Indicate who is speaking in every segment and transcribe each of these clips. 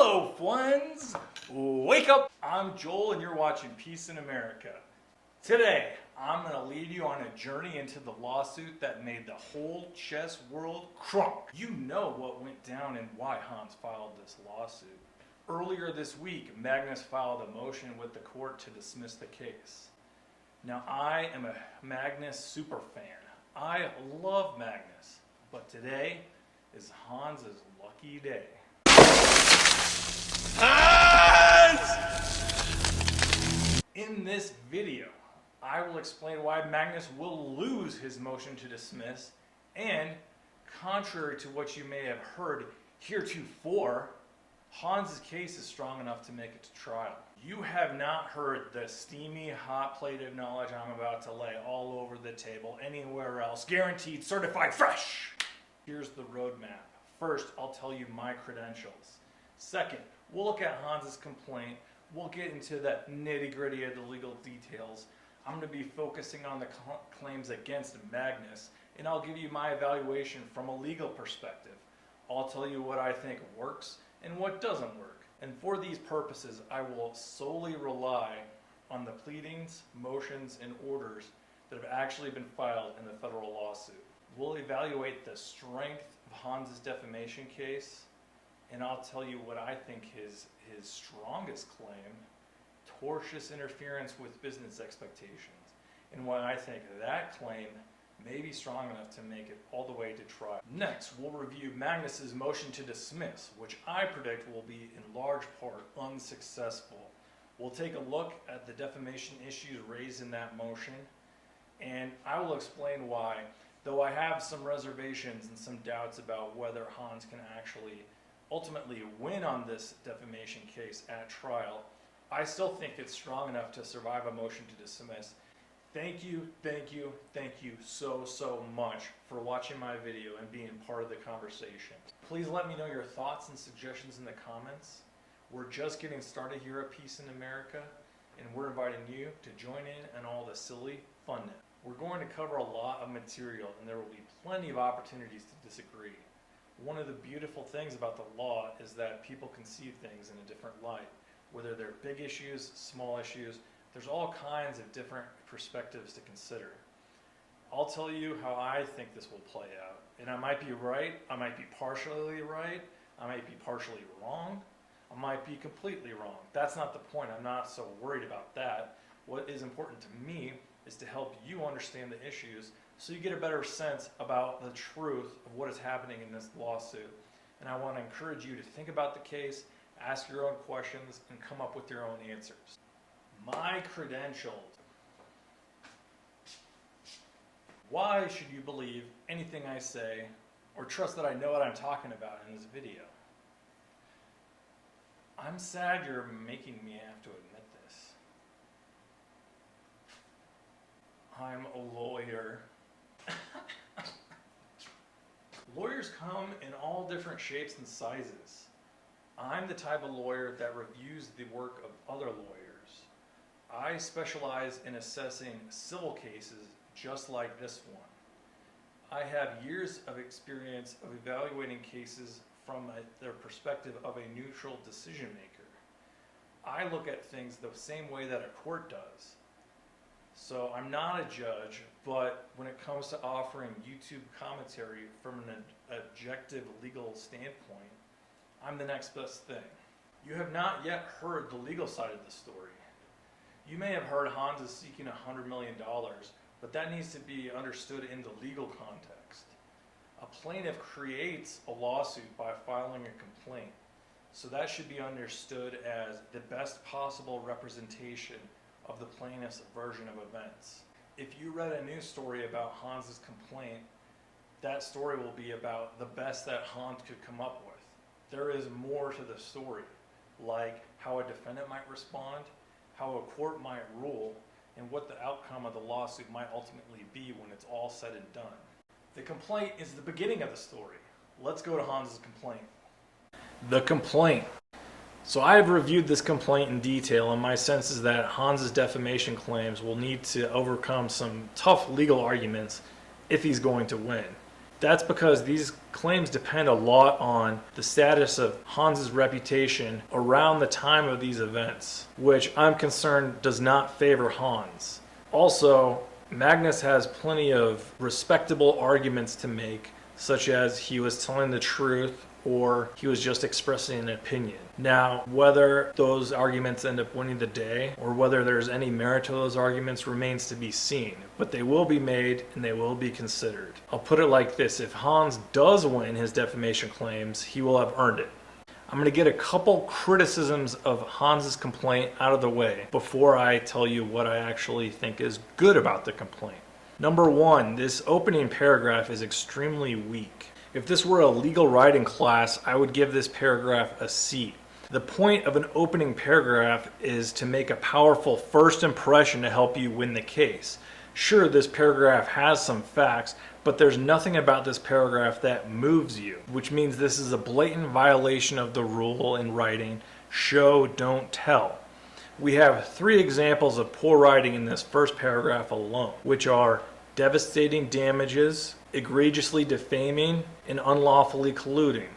Speaker 1: Hello, friends! Wake up! I'm Joel and you're watching Peace in America. Today, I'm going to lead you on a journey into the lawsuit that made the whole chess world crunk. You know what went down and why Hans filed this lawsuit. Earlier this week, Magnus filed a motion with the court to dismiss the case. Now, I am a Magnus super fan. I love Magnus, but today is Hans's lucky day. In this video, I will explain why Magnus will lose his motion to dismiss, and contrary to what you may have heard heretofore, Hans's case is strong enough to make it to trial. You have not heard the steamy, hot plate of knowledge I'm about to lay all over the table anywhere else. Guaranteed, certified, fresh! Here's the roadmap. First, I'll tell you my credentials. Second, we'll look at Hans's complaint. We'll get into the nitty-gritty of the legal details. I'm going to be focusing on the claims against Magnus, and I'll give you my evaluation from a legal perspective. I'll tell you what I think works and what doesn't work. And for these purposes, I will solely rely on the pleadings, motions, and orders that have actually been filed in the federal lawsuit. We'll evaluate the strength of Hans's defamation case, and I'll tell you what I think his strongest claim, tortious interference with business expectations, and why I think that claim may be strong enough to make it all the way to trial. Next, we'll review Magnus's motion to dismiss, which I predict will be in large part unsuccessful. We'll take a look at the defamation issues raised in that motion, and I will explain why, though I have some reservations and some doubts about whether Hans can actually ultimately win on this defamation case at trial, I still think it's strong enough to survive a motion to dismiss. Thank you so much for watching my video and being part of the conversation. Please let me know your thoughts and suggestions in the comments. We're just getting started here at Peace in America, and we're inviting you to join in on all the silly funness. We're going to cover a lot of material, and there will be plenty of opportunities to disagree. One of the beautiful things about the law is that people can see things in a different light. Whether they're big issues, small issues, there's all kinds of different perspectives to consider. I'll tell you how I think this will play out. And I might be right, I might be partially right, I might be partially wrong, I might be completely wrong. That's not the point. I'm not so worried about that. What is important to me is to help you understand the issues so you get a better sense about the truth of what is happening in this lawsuit. And I want to encourage you to think about the case, ask your own questions, and come up with your own answers. My credentials. Why should you believe anything I say or trust that I know what I'm talking about in this video? I'm sad you're making me have to admit this. I'm a lawyer. Lawyers come in all different shapes and sizes. I'm the type of lawyer that reviews the work of other lawyers. I specialize in assessing civil cases just like this one. I have years of experience of evaluating cases from their perspective of a neutral decision maker. I look at things the same way that a court does. So I'm not a judge, but when it comes to offering YouTube commentary from an objective legal standpoint, I'm the next best thing. You have not yet heard the legal side of the story. You may have heard Hans is seeking $100 million, but that needs to be understood in the legal context. A plaintiff creates a lawsuit by filing a complaint, so that should be understood as the best possible representation of the plaintiff's version of events. If you read a news story about Hans's complaint, that story will be about the best that Hans could come up with. There is more to the story, like how a defendant might respond, how a court might rule, and what the outcome of the lawsuit might ultimately be when it's all said and done. The complaint is the beginning of the story. Let's go to Hans's complaint. The complaint. So I have reviewed this complaint in detail, and my sense is that Hans's defamation claims will need to overcome some tough legal arguments if he's going to win. That's because these claims depend a lot on the status of Hans's reputation around the time of these events, which I'm concerned does not favor Hans. Also, Magnus has plenty of respectable arguments to make, such as he was telling the truth or he was just expressing an opinion. Now, whether those arguments end up winning the day or whether there's any merit to those arguments remains to be seen, but they will be made and they will be considered. I'll put it like this: if Hans does win his defamation claims, he will have earned it. I'm going to get a couple criticisms of Hans's complaint out of the way before I tell you what I actually think is good about the complaint. Number one, this opening paragraph is extremely weak. If this were a legal writing class, I would give this paragraph a C. The point of an opening paragraph is to make a powerful first impression to help you win the case. Sure, this paragraph has some facts, but there's nothing about this paragraph that moves you, which means this is a blatant violation of the rule in writing, show, don't tell. We have 3 examples of poor writing in this first paragraph alone, which are devastating damages, egregiously defaming, and unlawfully colluding.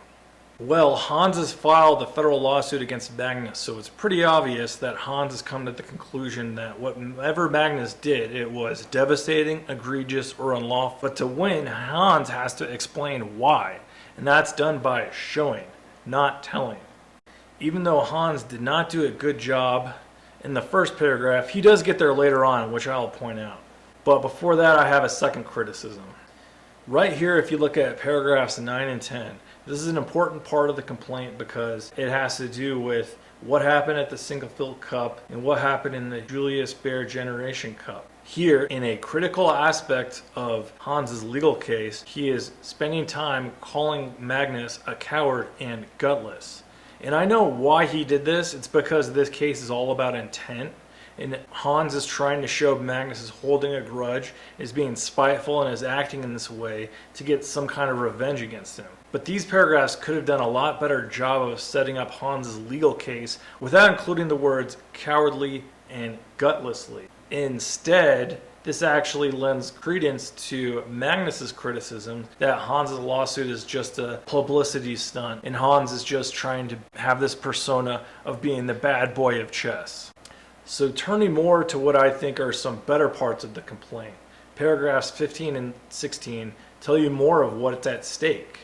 Speaker 1: Well, Hans has filed a federal lawsuit against Magnus, so it's pretty obvious that Hans has come to the conclusion that whatever Magnus did, it was devastating, egregious, or unlawful. But to win, Hans has to explain why, and that's done by showing, not telling. Even though Hans did not do a good job in the first paragraph, he does get there later on, which I'll point out. But before that, I have a second criticism. Right here, if you look at paragraphs 9 and 10, this is an important part of the complaint because it has to do with what happened at the Single Field Cup and what happened in the Julius Baer Generation Cup. Here, in a critical aspect of Hans's legal case, he is spending time calling Magnus a coward and gutless. And I know why he did this. It's because this case is all about intent. And Hans is trying to show Magnus is holding a grudge, is being spiteful, and is acting in this way to get some kind of revenge against him. But these paragraphs could have done a lot better job of setting up Hans's legal case without including the words cowardly and gutlessly. Instead, this actually lends credence to Magnus's criticism that Hans's lawsuit is just a publicity stunt, and Hans is just trying to have this persona of being the bad boy of chess. So turning more to what I think are some better parts of the complaint, paragraphs 15 and 16 tell you more of what's at stake.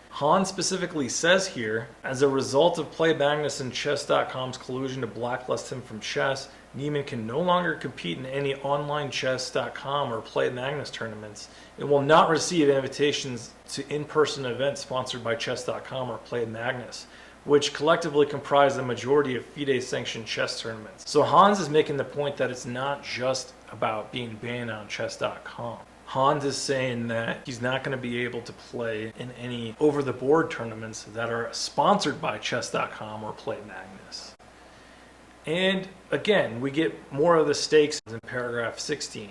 Speaker 1: Hans specifically says here, as a result of Play Magnus and Chess.com's collusion to blacklist him from chess, Niemann can no longer compete in any online Chess.com or Play Magnus tournaments and will not receive invitations to in-person events sponsored by Chess.com or Play Magnus, which collectively comprise the majority of FIDE-sanctioned chess tournaments. So Hans is making the point that it's not just about being banned on Chess.com. Hans is saying that he's not going to be able to play in any over-the-board tournaments that are sponsored by Chess.com or Play Magnus. And again, we get more of the stakes in paragraph 16.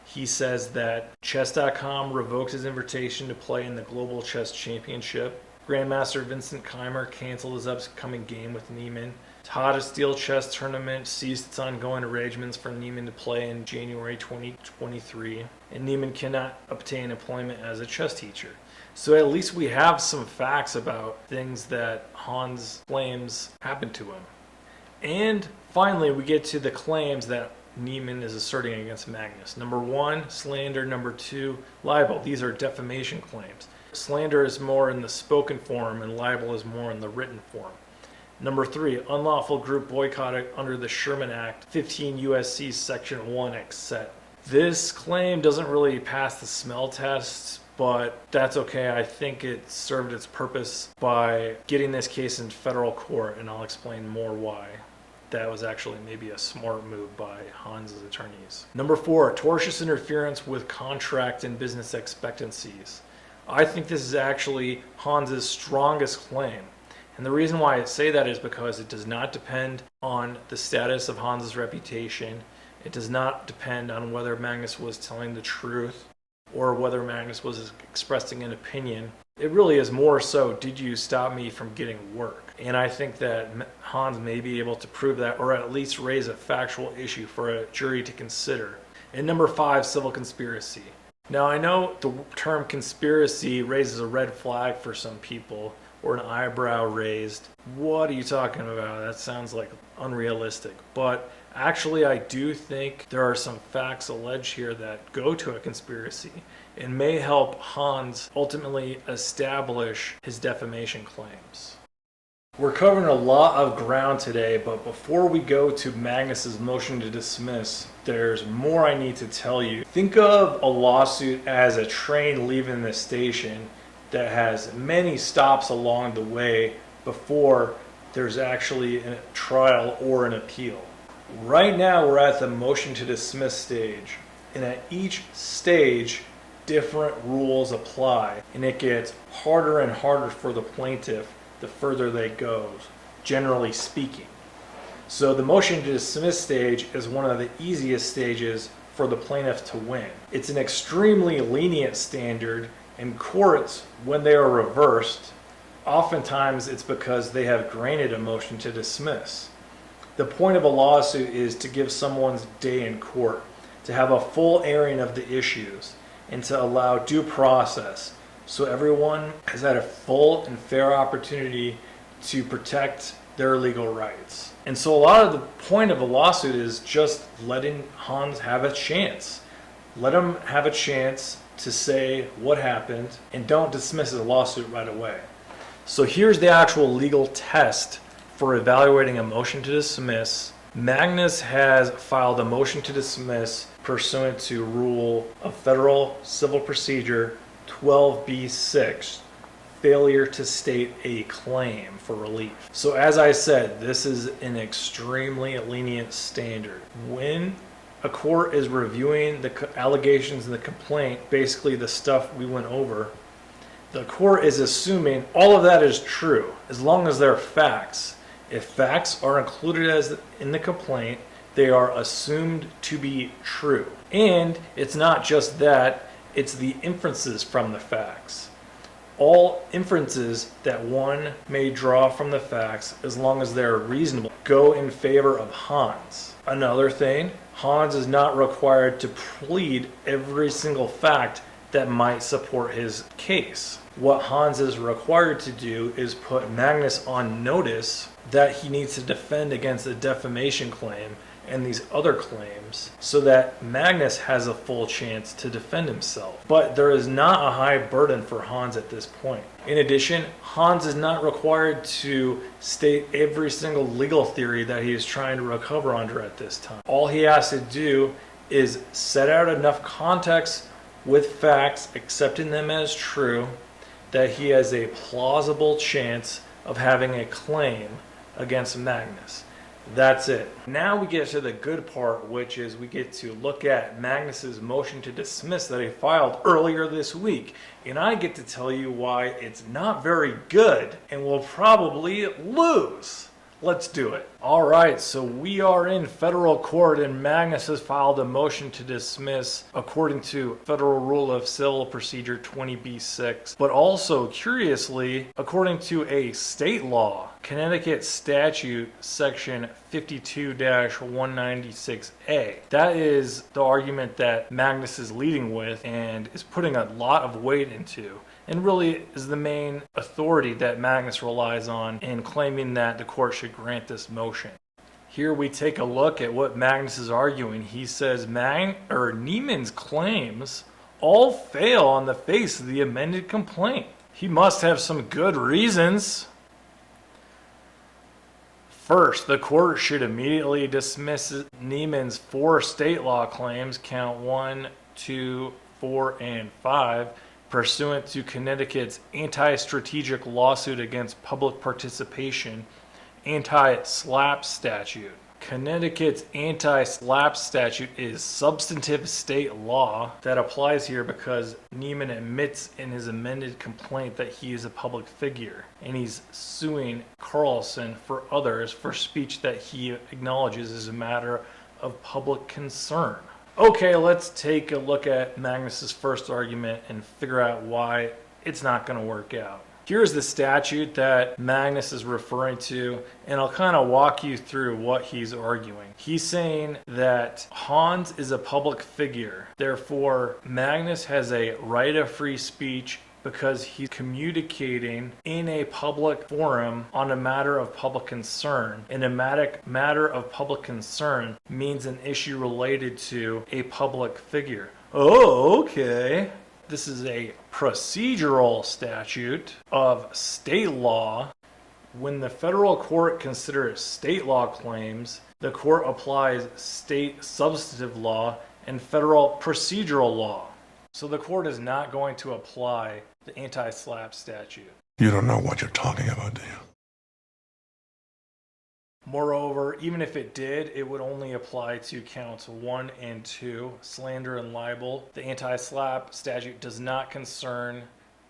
Speaker 1: He says that Chess.com revoked his invitation to play in the Global Chess Championship. Grandmaster Vincent Keimer canceled his upcoming game with Niemann. Tata Steel Chess Tournament ceased its ongoing arrangements for Niemann to play in January 2023, and Niemann cannot obtain employment as a chess teacher. So at least we have some facts about things that Hans claims happened to him. And finally, we get to the claims that Niemann is asserting against Magnus. Number 1, slander. Number 2, libel. These are defamation claims. Slander is more in the spoken form and libel is more in the written form. Number 3, unlawful group boycott under the Sherman Act, 15 U.S.C. Section 1 etc. This claim doesn't really pass the smell test, but that's okay. I think it served its purpose by getting this case in federal court, and I'll explain more why. That was actually maybe a smart move by Hans's attorneys. Number 4, tortious interference with contract and business expectancies. I think this is actually Hans's strongest claim. And the reason why I say that is because it does not depend on the status of Hans's reputation. It does not depend on whether Magnus was telling the truth or whether Magnus was expressing an opinion. It really is more so, did you stop me from getting work? And I think that Hans may be able to prove that, or at least raise a factual issue for a jury to consider. And number 5, civil conspiracy. Now, I know the term conspiracy raises a red flag for some people, or an eyebrow raised. What are you talking about? That sounds like unrealistic. But actually, I do think there are some facts alleged here that go to a conspiracy and may help Hans ultimately establish his defamation claims. We're covering a lot of ground today, but before we go to Magnus's motion to dismiss, there's more I need to tell you. Think of a lawsuit as a train leaving the station that has many stops along the way before there's actually a trial or an appeal. Right now we're at the motion to dismiss stage, and at each stage different rules apply, and it gets harder and harder for the plaintiff the further they go, generally speaking. So the motion to dismiss stage is one of the easiest stages for the plaintiff to win. It's an extremely lenient standard, and courts, when they are reversed, oftentimes it's because they have granted a motion to dismiss. The point of a lawsuit is to give someone's day in court, to have a full airing of the issues, and to allow due process, so everyone has had a full and fair opportunity to protect their legal rights. And so a lot of the point of a lawsuit is just letting Hans have a chance. Let him have a chance to say what happened, and don't dismiss his lawsuit right away. So here's the actual legal test for evaluating a motion to dismiss. Magnus has filed a motion to dismiss pursuant to Rule of Federal Civil Procedure 12b-6, failure to state a claim for relief. So as I said, this is an extremely lenient standard. When a court is reviewing the allegations in the complaint, basically the stuff we went over, the court is assuming all of that is true, as long as they're facts. If facts are included as in the complaint, they are assumed to be true. And it's not just that, it's the inferences from the facts. All inferences that one may draw from the facts, as long as they're reasonable, go in favor of Hans. Another thing, Hans is not required to plead every single fact that might support his case. What Hans is required to do is put Magnus on notice that he needs to defend against a defamation claim and these other claims, so that Magnus has a full chance to defend himself. But there is not a high burden for Hans at this point. In addition, Hans is not required to state every single legal theory that he is trying to recover under at this time. All he has to do is set out enough context with facts, accepting them as true, that he has a plausible chance of having a claim against Magnus. That's it. Now we get to the good part, which is we get to look at Magnus's motion to dismiss that he filed earlier this week. And I get to tell you why it's not very good and will probably lose. Let's do it. All right, so we are in federal court, and Magnus has filed a motion to dismiss according to Federal Rule of Civil Procedure 20b-6, but also, curiously, according to a state law, Connecticut Statute Section 52-196A. That is the argument that Magnus is leading with and is putting a lot of weight into, and really is the main authority that Magnus relies on in claiming that the court should grant this motion. Here we take a look at what Magnus is arguing. He says Niemann's claims all fail on the face of the amended complaint. He must have some good reasons. First, the court should immediately dismiss Niemann's 4 state law claims, count 1, 2, 4, and 5, pursuant to Connecticut's anti-strategic lawsuit against public participation anti-SLAPP statute. Connecticut's anti-SLAPP statute is substantive state law that applies here because Niemann admits in his amended complaint that he is a public figure, and he's suing Carlsen for others for speech that he acknowledges is a matter of public concern. Okay, let's take a look at Magnus's first argument and figure out why it's not going to work out. Here's the statute that Magnus is referring to, and I'll kind of walk you through what he's arguing. He's saying that Hans is a public figure. Therefore, Magnus has a right of free speech because he's communicating in a public forum on a matter of public concern. And a matter of public concern means an issue related to a public figure. Oh, okay. This is a procedural statute of state law. When the federal court considers state law claims, the court applies state substantive law and federal procedural law. So the court is not going to apply the anti-SLAPP statute.
Speaker 2: You don't know what you're talking about, do you?
Speaker 1: Moreover, even if it did, it would only apply to counts 1 and 2, slander and libel. The anti-SLAPP statute does not concern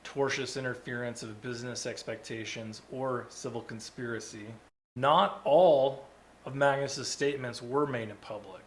Speaker 1: tortious interference of business expectations or civil conspiracy. Not all of Magnus's statements were made in public.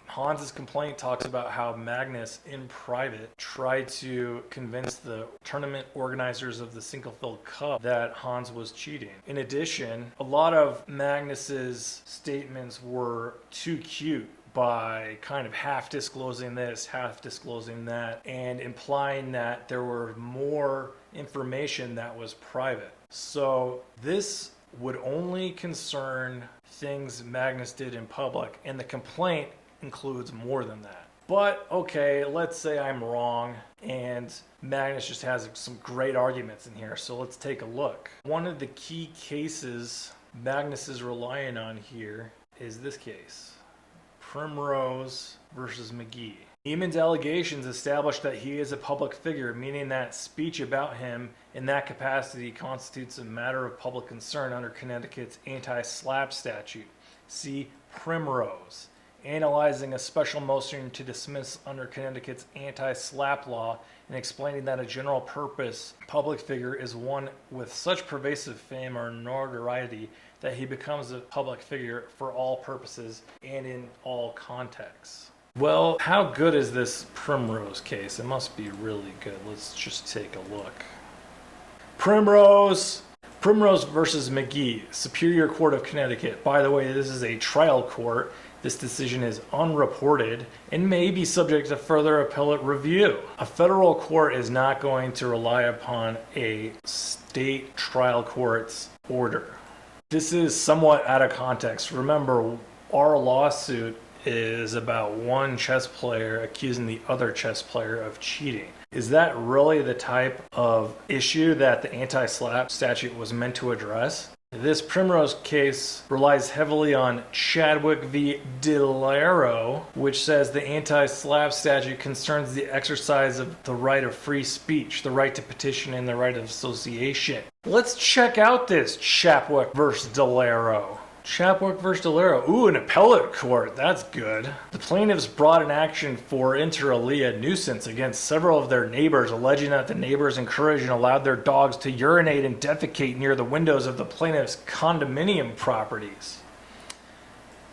Speaker 1: Hans's complaint talks about how Magnus, in private, tried to convince the tournament organizers of the Sinquefield Cup that Hans was cheating. In addition, a lot of Magnus's statements were too cute by kind of half disclosing this, half disclosing that, and implying that there were more information that was private. So this would only concern things Magnus did in public, and the complaint includes more than that. But okay, let's say I'm wrong and Magnus just has some great arguments in here, so let's take a look. One of the key cases Magnus is relying on here is this case, Primrose versus McGee. Niemann's allegations establish that he is a public figure, meaning that speech about him in that capacity constitutes a matter of public concern under Connecticut's anti-SLAPP statute. See Primrose. Analyzing a special motion to dismiss under Connecticut's anti-SLAPP law and explaining that a general purpose public figure is one with such pervasive fame or notoriety that he becomes a public figure for all purposes and in all contexts. Well, how good is this Primrose case? It must be really good. Let's just take a look. Primrose versus McGee, Superior Court of Connecticut. By the way, this is a trial court. This decision is unreported and may be subject to further appellate review. A federal court is not going to rely upon a state trial court's order. This is somewhat out of context. Remember, our lawsuit is about one chess player accusing the other chess player of cheating. Is that really the type of issue that the anti-SLAPP statute was meant to address? This Primrose case relies heavily on Chadwick v. DeLaro, which says the anti-SLAPP statute concerns the exercise of the right of free speech, the right to petition, and the right of association. Let's check out this Chadwick v. DeLaro. Chadwick v. DeLaro. Ooh, an appellate court. That's good. The plaintiffs brought an action for inter alia nuisance against several of their neighbors, alleging that the neighbors encouraged and allowed their dogs to urinate and defecate near the windows of the plaintiffs' condominium properties.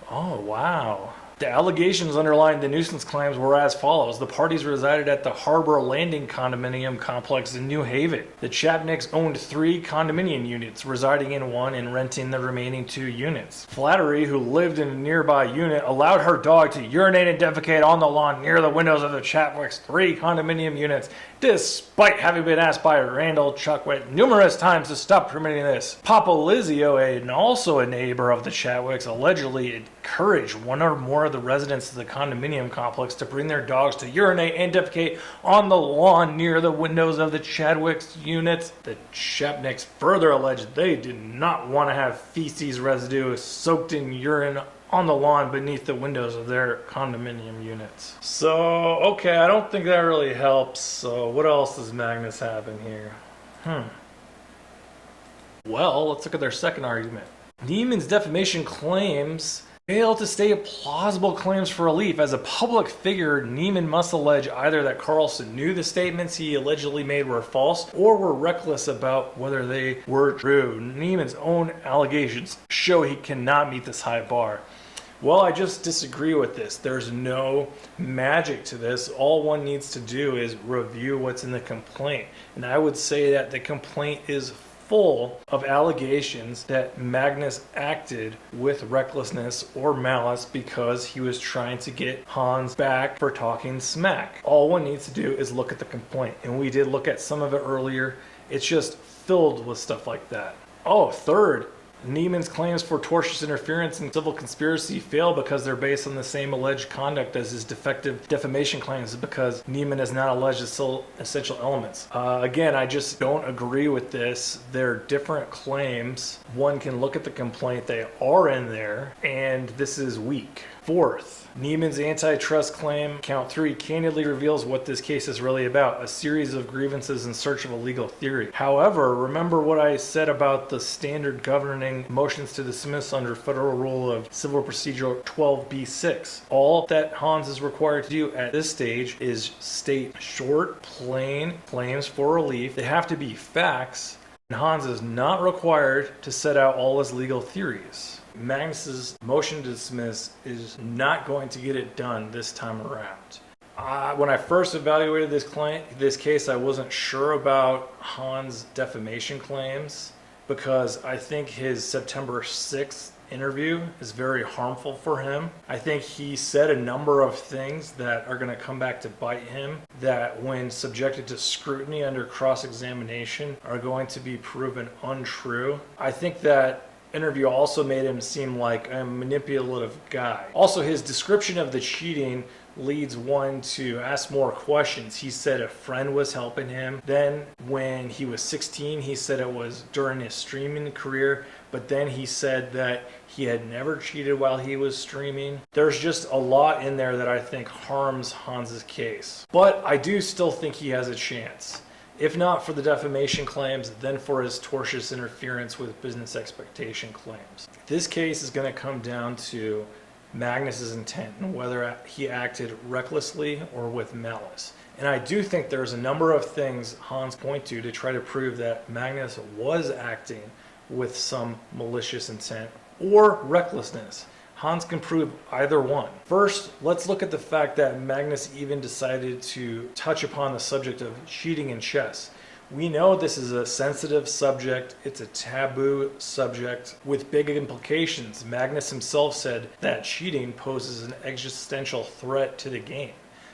Speaker 1: Oh, wow. The allegations underlying the nuisance claims were as follows. The parties resided at the Harbor Landing condominium complex in New Haven. The Chapnicks owned 3 condominium units, residing in one and renting the remaining 2 units. Flattery, who lived in a nearby unit, allowed her dog to urinate and defecate on the lawn near the windows of the Chapnicks' 3 condominium units, despite having been asked by Randall Chadwick numerous times to stop permitting this. Papa Lizio, and also a neighbor of the Chadwicks, allegedly encouraged one or more of the residents of the condominium complex to bring their dogs to urinate and defecate on the lawn near the windows of the Chadwicks units. The Chapnicks further alleged they did not want to have feces residue soaked in urine on the lawn beneath the windows of their condominium units. So, okay, I don't think that really helps. So what else does Magnus have in here? Well, let's look at their second argument. Niemann's defamation claims fail to state plausible claims for relief. As a public figure, Niemann must allege either that Carlsen knew the statements he allegedly made were false or were reckless about whether they were true. Niemann's own allegations show he cannot meet this high bar. Well, I just disagree with this. There's no magic to this. All one needs to do is review what's in the complaint. And I would say that the complaint is full of allegations that Magnus acted with recklessness or malice because he was trying to get Hans back for talking smack. All one needs to do is look at the complaint. And we did look at some of it earlier. It's just filled with stuff like that. Oh, third, Niemann's claims for tortious interference and civil conspiracy fail because they're based on the same alleged conduct as his defective defamation claims because Niemann has not alleged essential elements. Again, I just don't agree with this. They're different claims. One can look at the complaint, they are in there, and this is weak. Fourth, Niemann's antitrust claim, count 3, candidly reveals what this case is really about, a series of grievances in search of a legal theory. However, remember what I said about the standard governing motions to dismiss under Federal Rule of Civil Procedure 12b-6. All that Hans is required to do at this stage is state short, plain claims for relief. They have to be facts, and Hans is not required to set out all his legal theories. Magnus's motion to dismiss is not going to get it done this time around. When I first evaluated this case, I wasn't sure about Hans' defamation claims because I think his September 6th interview is very harmful for him. I think he said a number of things that are going to come back to bite him that when subjected to scrutiny under cross-examination are going to be proven untrue. I think that interview also made him seem like a manipulative guy. Also, his description of the cheating leads one to ask more questions. He said a friend was helping him. Then when he was 16, he said it was during his streaming career, but then he said that he had never cheated while he was streaming. There's just a lot in there that I think harms Hans's case. But I do still think he has a chance. If not for the defamation claims, then for his tortious interference with business expectation claims. This case is going to come down to Magnus's intent and whether he acted recklessly or with malice. And I do think there's a number of things Hans point to try to prove that Magnus was acting with some malicious intent or recklessness. Hans can prove either one. First, let's look at the fact that Magnus even decided to touch upon the subject of cheating in chess. We know this is a sensitive subject, it's a taboo subject with big implications. Magnus himself said that cheating poses an existential threat to the game.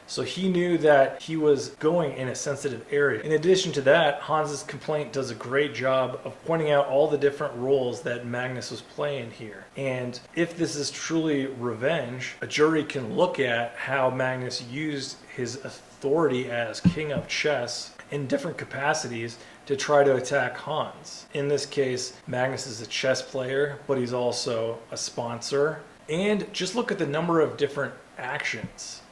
Speaker 1: So he knew that he was going in a sensitive area. In addition to that, Hans's complaint does a great job of pointing out all the different roles that Magnus was playing here. And if this is truly revenge, a jury can look at how Magnus used his authority as king of chess in different capacities to try to attack Hans. In this case, Magnus is a chess player, but he's also a sponsor. And just look at the number of different actions.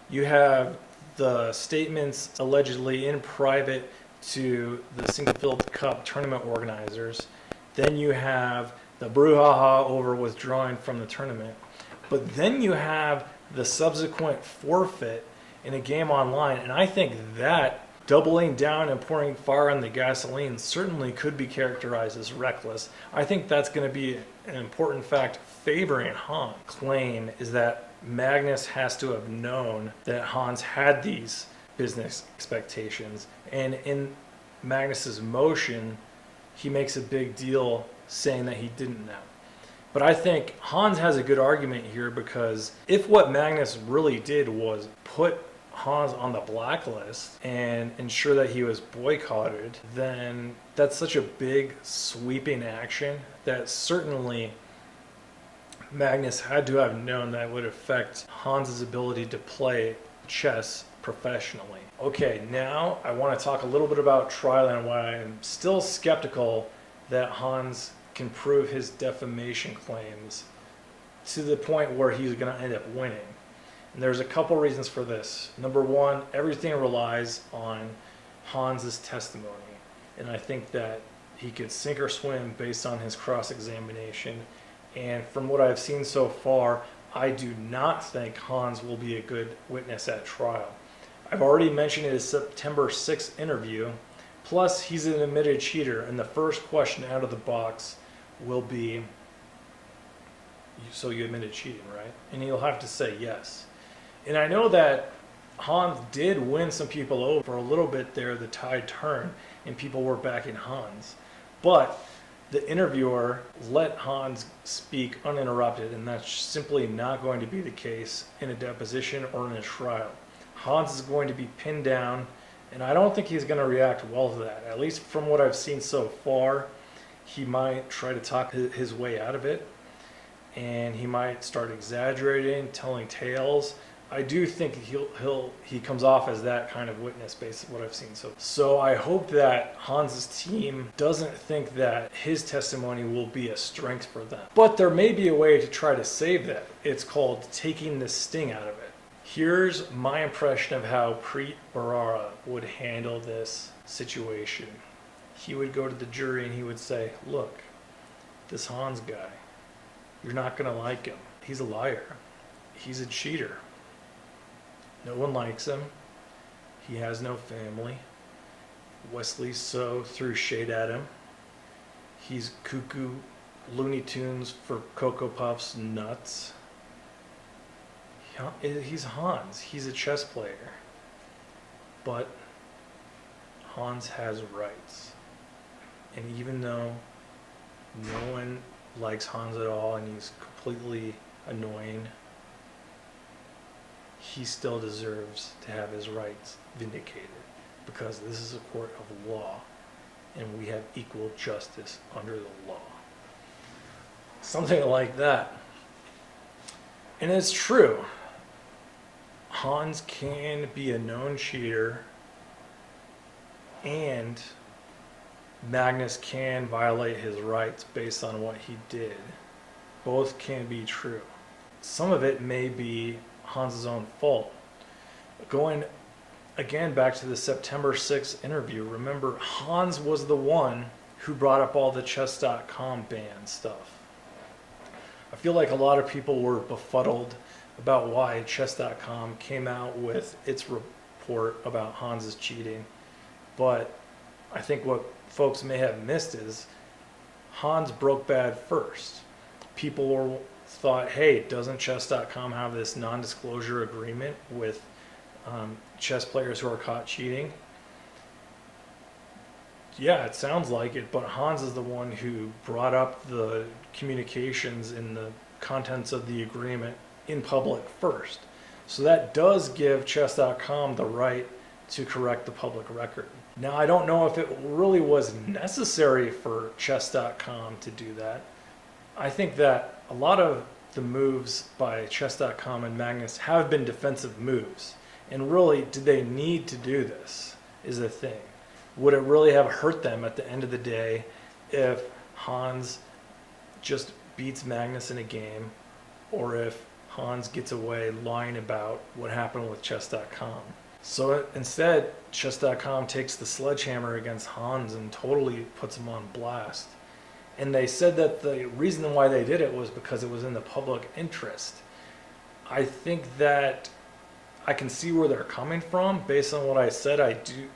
Speaker 1: You have the statements allegedly in private to the Sinquefield Cup tournament organizers. Then you have the brouhaha over withdrawing from the tournament. But then you have the subsequent forfeit in a game online. And I think that doubling down and pouring fire on the gasoline certainly could be characterized as reckless. I think that's going to be an important fact favoring Hans. Claim is that Magnus has to have known that Hans had these business expectations, and in Magnus's motion he makes a big deal saying that he didn't know. But I think Hans has a good argument here, because if what Magnus really did was put Hans on the blacklist and ensure that he was boycotted, then that's such a big sweeping action that certainly Magnus had to have known that would affect Hans's ability to play chess professionally. Okay, now I want to talk a little bit about trial and why I'm still skeptical that Hans can prove his defamation claims to the point where he's going to end up winning. And there's a couple reasons for this. Number one, everything relies on Hans's testimony. And I think that he could sink or swim based on his cross-examination. And from what I've seen so far, I do not think Hans will be a good witness at trial. I've already mentioned his September 6th interview. Plus, he's an admitted cheater, and the first question out of the box will be, so you admitted cheating, right? And he'll have to say yes. And I know that Hans did win some people over. For a little bit there, the tide turned and people were backing Hans. But the interviewer let Hans speak uninterrupted, and that's simply not going to be the case in a deposition or in a trial. Hans is going to be pinned down, and I don't think he's going to react well to that. At least from what I've seen so far, he might try to talk his way out of it, and he might start exaggerating, telling tales. I do think he comes off as that kind of witness based on what I've seen. So I hope that Hans's team doesn't think that his testimony will be a strength for them. But there may be a way to try to save that. It's called taking the sting out of it. Here's my impression of how Preet Bharara would handle this situation. He would go to the jury and he would say, look, this Hans guy, you're not going to like him. He's a liar. He's a cheater. No one likes him. He has no family. Wesley So threw shade at him. He's cuckoo, Looney Tunes for Cocoa Puffs nuts. He's Hans. He's a chess player. But Hans has rights. And even though no one likes Hans at all and he's completely annoying, he still deserves to have his rights vindicated, because this is a court of law and we have equal justice under the law. Something like that. And it's true. Hans can be a known cheater and Magnus can violate his rights based on what he did. Both can be true. Some of it may be Hans's own fault. Going again back to the September 6th interview, remember Hans was the one who brought up all the chess.com ban stuff. I feel like a lot of people were befuddled about why chess.com came out with its report about Hans's cheating, but I think what folks may have missed is Hans broke bad first. People thought, hey, doesn't chess.com have this non-disclosure agreement with chess players who are caught cheating? Yeah, it sounds like it, but Hans is the one who brought up the communications and the contents of the agreement in public first. So that does give chess.com the right to correct the public record. Now, I don't know if it really was necessary for chess.com to do that. I think that a lot of the moves by chess.com and Magnus have been defensive moves. And really, did they need to do this is the thing. Would it really have hurt them at the end of the day if Hans just beats Magnus in a game, or if Hans gets away lying about what happened with chess.com? So instead, chess.com takes the sledgehammer against Hans and totally puts him on blast. And they said that the reason why they did it was because it was in the public interest. I think that I can see where they're coming from. Based on what I said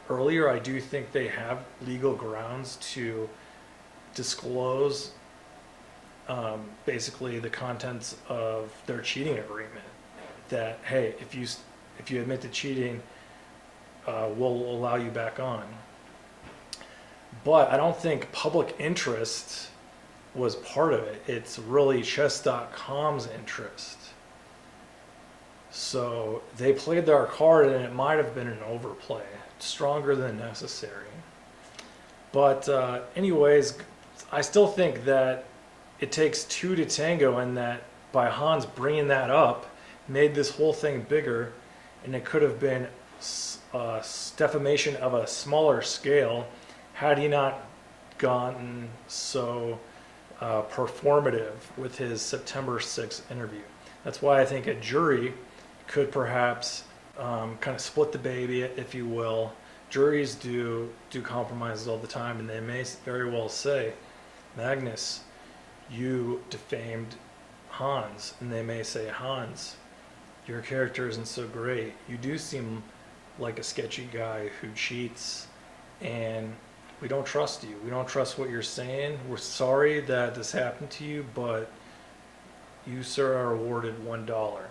Speaker 1: earlier, I do think they have legal grounds to disclose basically the contents of their cheating agreement. That, hey, if you admit to cheating, we'll allow you back on. But I don't think public interest was part of it. It's really chess.com's interest. So they played their card, and it might have been an overplay, stronger than necessary. But anyways, I still think that it takes two to tango, and that by Hans bringing that up made this whole thing bigger, and it could have been defamation of a smaller scale had he not gotten so performative with his September 6th interview. That's why I think a jury could perhaps kind of split the baby, if you will. Juries do compromises all the time, and they may very well say, Magnus, you defamed Hans. And they may say, Hans, your character isn't so great. You do seem like a sketchy guy who cheats, and we don't trust you. We don't trust what you're saying. We're sorry that this happened to you, but You, sir, are awarded $1.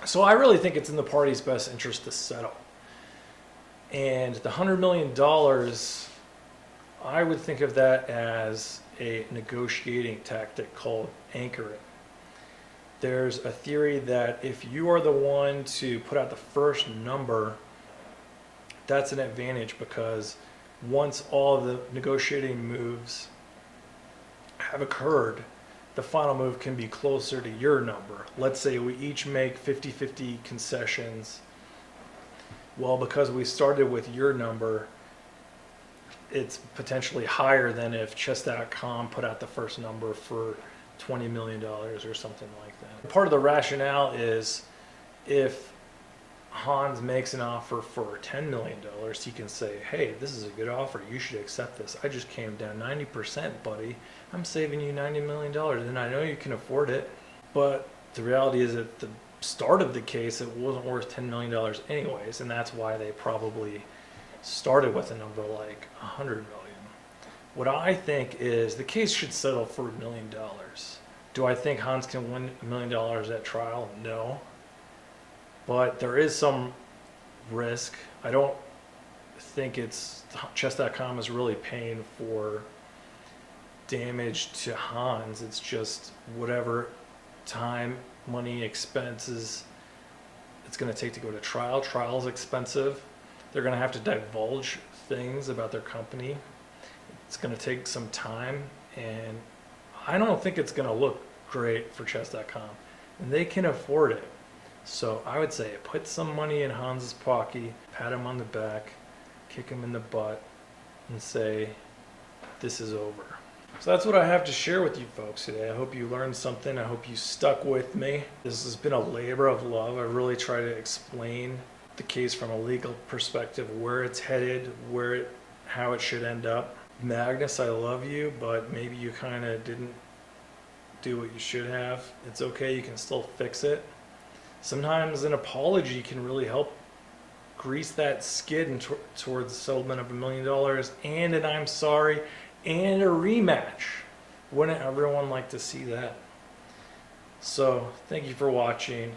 Speaker 1: So I really think it's in the party's best interest to settle. And the $100 million, I would think of that as a negotiating tactic called anchoring. There's a theory that if you are the one to put out the first number, that's an advantage, because once all the negotiating moves have occurred, the final move can be closer to your number. Let's say we each make 50-50 concessions. Well, because we started with your number, it's potentially higher than if chess.com put out the first number for $20 million or something like that. Part of the rationale is if Hans makes an offer for $10 million, he can say, hey, this is a good offer. You should accept this. I just came down 90%, buddy. I'm saving you $90 million, and I know you can afford it. But the reality is, at the start of the case, it wasn't worth $10 million anyways, and that's why they probably started with a number like $100 million. What I think is the case should settle for $1 million. Do I think Hans can win $1 million at trial? No. But there is some risk. I don't think it's chess.com is really paying for damage to Hans. It's just whatever time, money, expenses it's going to take to go to trial. Trial is expensive. They're going to have to divulge things about their company. It's going to take some time, and I don't think it's going to look great for chess.com, and they can afford it. So I would say put some money in Hans's pocket, pat him on the back, kick him in the butt, and say, this is over. So that's what I have to share with you folks today. I hope you learned something. I hope you stuck with me. This has been a labor of love. I really try to explain the case from a legal perspective, where it's headed, how it should end up. Magnus, I love you, but maybe you kind of didn't do what you should have. It's okay. You can still fix it. Sometimes an apology can really help grease that skid towards the settlement of $1 million and an I'm sorry and a rematch. Wouldn't everyone like to see that? So thank you for watching.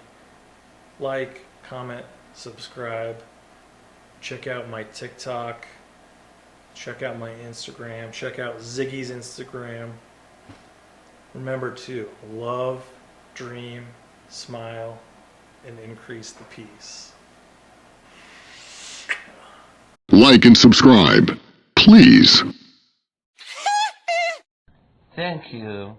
Speaker 1: Like, comment, subscribe. Check out my TikTok. Check out my Instagram. Check out Ziggy's Instagram. Remember to love, dream, smile, and increase the peace.
Speaker 3: Like and subscribe, please.
Speaker 4: Thank you.